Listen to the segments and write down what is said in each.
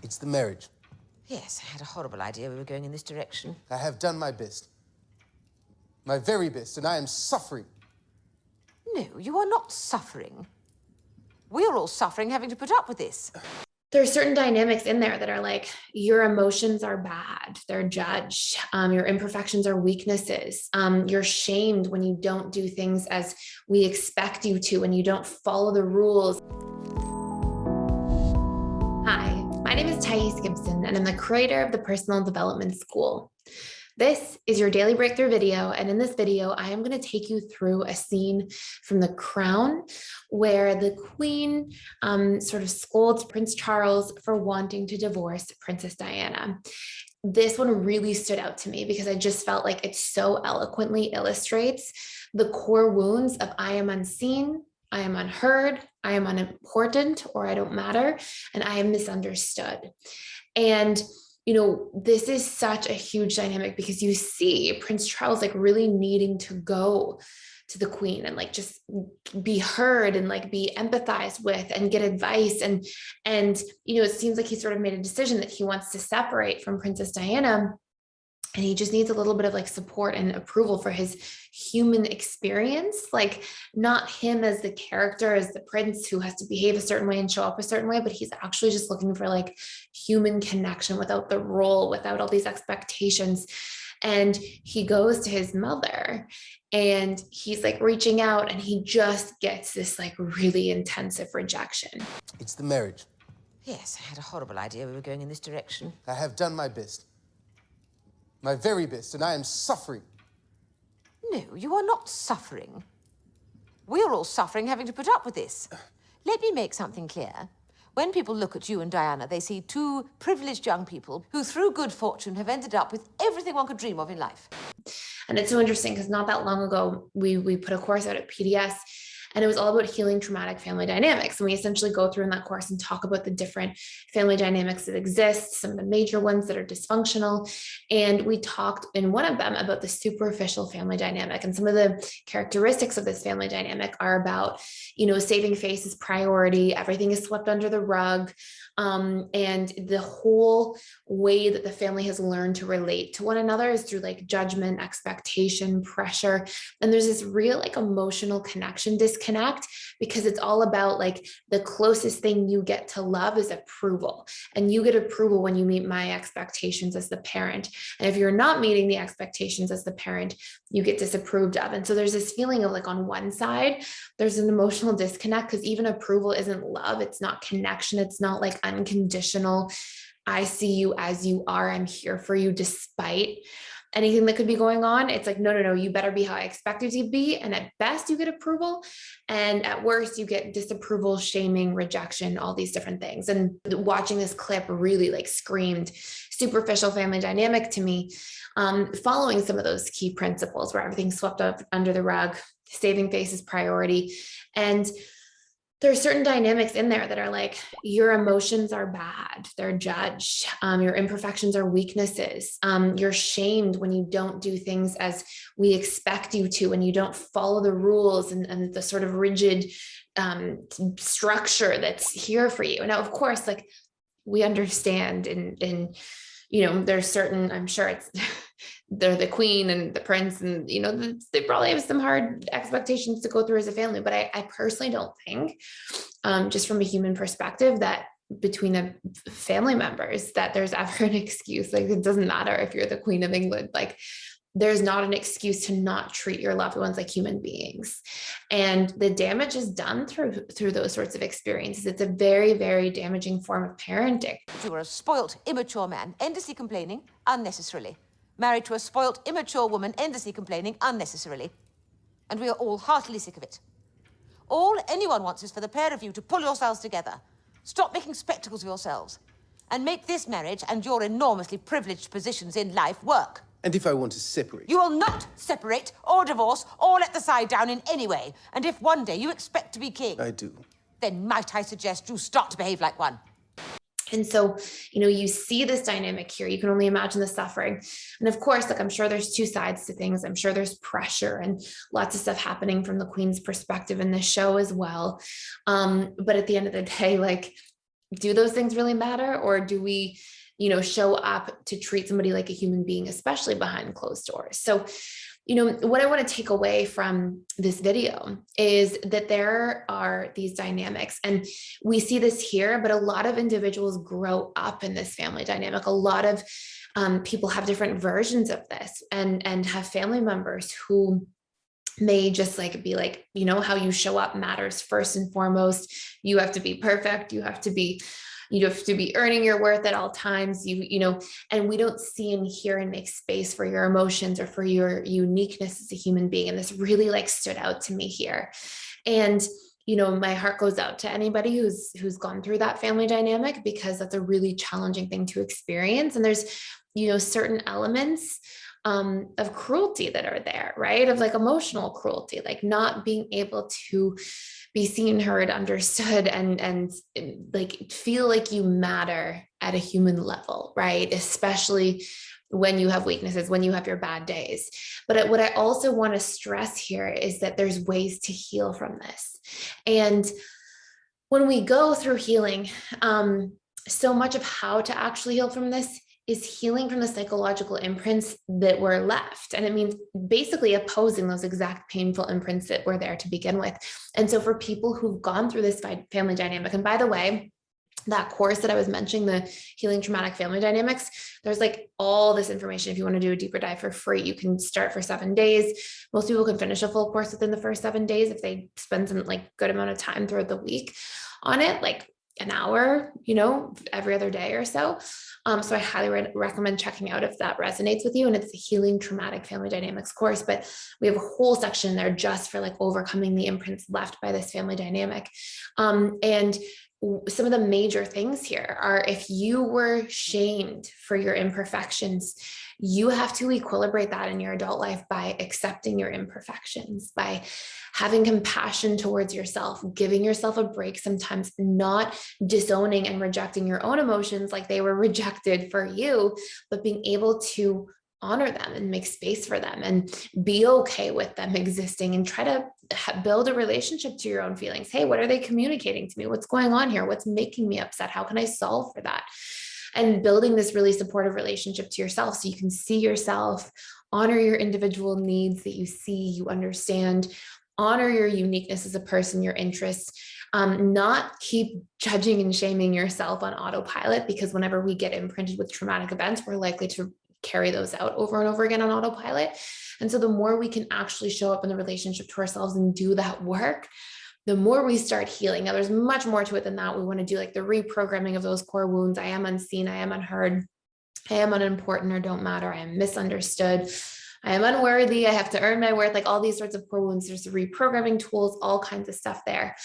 It's the marriage. Yes, I had a horrible idea we were going in this direction. I have done my best. My very best, and I am suffering. No, you are not suffering. We're all suffering having to put up with this. There's certain dynamics in there that are like, your emotions are bad, they're judged. Your imperfections are weaknesses. You're shamed when you don't do things as we expect you to, when you don't follow the rules. Hi, my name is Gibson, and I'm the creator of the Personal Development School. This is your daily breakthrough video, and in this video, I am going to take you through a scene from The Crown where the Queen sort of scolds Prince Charles for wanting to divorce Princess Diana. This one really stood out to me because I just felt like it so eloquently illustrates the core wounds of I am unseen, I am unheard, I am unimportant, or I don't matter, and I am misunderstood. And you know, this is such a huge dynamic because you see Prince Charles like really needing to go to the Queen and like just be heard and like be empathized with and get advice. And you know, it seems like he sort of made a decision that he wants to separate from Princess Diana. And he just needs a little bit of like support and approval for his human experience, like not him as the character, as the prince who has to behave a certain way and show up a certain way, but he's actually just looking for like human connection without the role, without all these expectations. And he goes to his mother and he's like reaching out and he just gets this like really intensive rejection. It's the marriage. Yes, I had a horrible idea we were going in this direction. I have done my best. My very best, and I am suffering. No, you are not suffering. We're all suffering having to put up with this. Let me make something clear. When people look at you and Diana, they see two privileged young people who, through good fortune, have ended up with everything one could dream of in life. And it's so interesting because not that long ago, we put a course out at PDS, and it was all about healing traumatic family dynamics. And we essentially go through in that course and talk about the different family dynamics that exist, some of the major ones that are dysfunctional. And we talked in one of them about the superficial family dynamic. And some of the characteristics of this family dynamic are about, you know, saving face is priority, everything is swept under the rug. And the whole way that the family has learned to relate to one another is through like judgment, expectation, pressure. And there's this real like emotional connection disconnect because it's all about like the closest thing you get to love is approval. And you get approval when you meet my expectations as the parent. And if you're not meeting the expectations as the parent, you get disapproved of. And so there's this feeling of like on one side, there's an emotional disconnect because even approval isn't love. It's not connection. It's not like unconditional. I see you as you are. I'm here for you despite anything that could be going on. It's like, no, you better be how I expect you to be. And at best you get approval. And at worst you get disapproval, shaming, rejection, all these different things. And watching this clip really like screamed superficial family dynamic to me, following some of those key principles where everything's swept up under the rug, saving face is priority. And there's certain dynamics in there that are like, your emotions are bad, they're judged. Your imperfections are weaknesses. You're shamed when you don't do things as we expect you to, when you don't follow the rules and the sort of rigid structure that's here for you. Now, of course, like we understand and you know, there's certain, I'm sure it's, they're the queen and the prince and, you know, they probably have some hard expectations to go through as a family, but I personally don't think, just from a human perspective, that between the family members, that there's ever an excuse. Like, it doesn't matter if you're the Queen of England, like there's not an excuse to not treat your loved ones like human beings. And the damage is done through those sorts of experiences. It's a very, very damaging form of parenting. You were a spoilt, immature man, endlessly complaining unnecessarily. Married to a spoilt, immature woman, endlessly complaining unnecessarily. And we are all heartily sick of it. All anyone wants is for the pair of you to pull yourselves together, stop making spectacles of yourselves, and make this marriage and your enormously privileged positions in life work. And if I want to separate? You will not separate or divorce or let the side down in any way. And if one day you expect to be king... I do. Then might I suggest you start to behave like one. And so, you know, you see this dynamic here. You can only imagine the suffering. And of course, like, I'm sure there's two sides to things. I'm sure there's pressure and lots of stuff happening from the Queen's perspective in this show as well. But at the end of the day, like, do those things really matter? Or do we, show up to treat somebody like a human being, especially behind closed doors? So, what I want to take away from this video is that there are these dynamics, and we see this here, but a lot of individuals grow up in this family dynamic. A lot of people have different versions of this, and have family members who may just like be like, how you show up matters first and foremost. You have to be perfect. You have to be earning your worth at all times, and we don't see and hear and make space for your emotions or for your uniqueness as a human being. And this really like stood out to me here. And, my heart goes out to anybody who's gone through that family dynamic, because that's a really challenging thing to experience. And there's, certain elements of cruelty that are there, right? Of like emotional cruelty, like not being able to be seen, heard, understood, and like feel like you matter at a human level, right? Especially when you have weaknesses, when you have your bad days. But what I also want to stress here is that there's ways to heal from this. And when we go through healing, so much of how to actually heal from this is healing from the psychological imprints that were left. And it means basically opposing those exact painful imprints that were there to begin with. And so for people who've gone through this family dynamic, and by the way, that course that I was mentioning, the Healing Traumatic Family Dynamics, there's like all this information. If you want to do a deeper dive for free, you can start for 7 days. Most people can finish a full course within the first 7 days if they spend some like good amount of time throughout the week on it, like an hour, every other day or so. So I highly recommend checking out if that resonates with you. And it's the Healing Traumatic Family Dynamics course, but we have a whole section there just for like overcoming the imprints left by this family dynamic. And some of the major things here are, if you were shamed for your imperfections, you have to equilibrate that in your adult life by accepting your imperfections, by having compassion towards yourself, giving yourself a break sometimes, not disowning and rejecting your own emotions like they were rejected for you, but being able to honor them and make space for them and be okay with them existing, and try to build a relationship to your own feelings. Hey, what are they communicating to me? What's going on here? What's making me upset? How can I solve for that? And building this really supportive relationship to yourself so you can see yourself, honor your individual needs that you see, you understand, honor your uniqueness as a person, your interests, not keep judging and shaming yourself on autopilot, because whenever we get imprinted with traumatic events, we're likely to carry those out over and over again on autopilot. And so the more we can actually show up in the relationship to ourselves and do that work, the more we start healing. Now, there's much more to it than that. We want to do like the reprogramming of those core wounds. I am unseen. I am unheard. I am unimportant or don't matter. I am misunderstood. I am unworthy. I have to earn my worth. Like all these sorts of core wounds. There's reprogramming tools, all kinds of stuff there.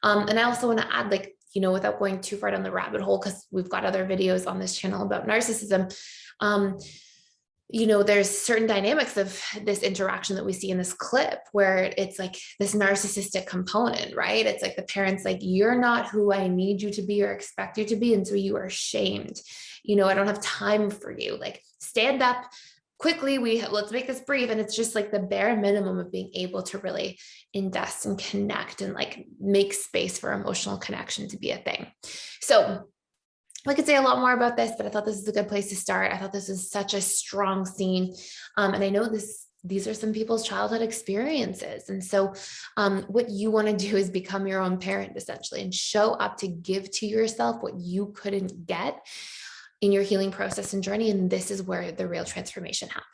And I also want to add, like, without going too far down the rabbit hole, because we've got other videos on this channel about narcissism. There's certain dynamics of this interaction that we see in this clip where it's like this narcissistic component, right? It's like the parents like, you're not who I need you to be or expect you to be. And so you are shamed. I don't have time for you. Like, stand up quickly. Let's make this brief. And it's just like the bare minimum of being able to really invest and connect and like make space for emotional connection to be a thing. So I could say a lot more about this, but I thought this is a good place to start. I thought this is such a strong scene. And I know these are some people's childhood experiences. And so what you want to do is become your own parent, essentially, and show up to give to yourself what you couldn't get in your healing process and journey. And this is where the real transformation happens.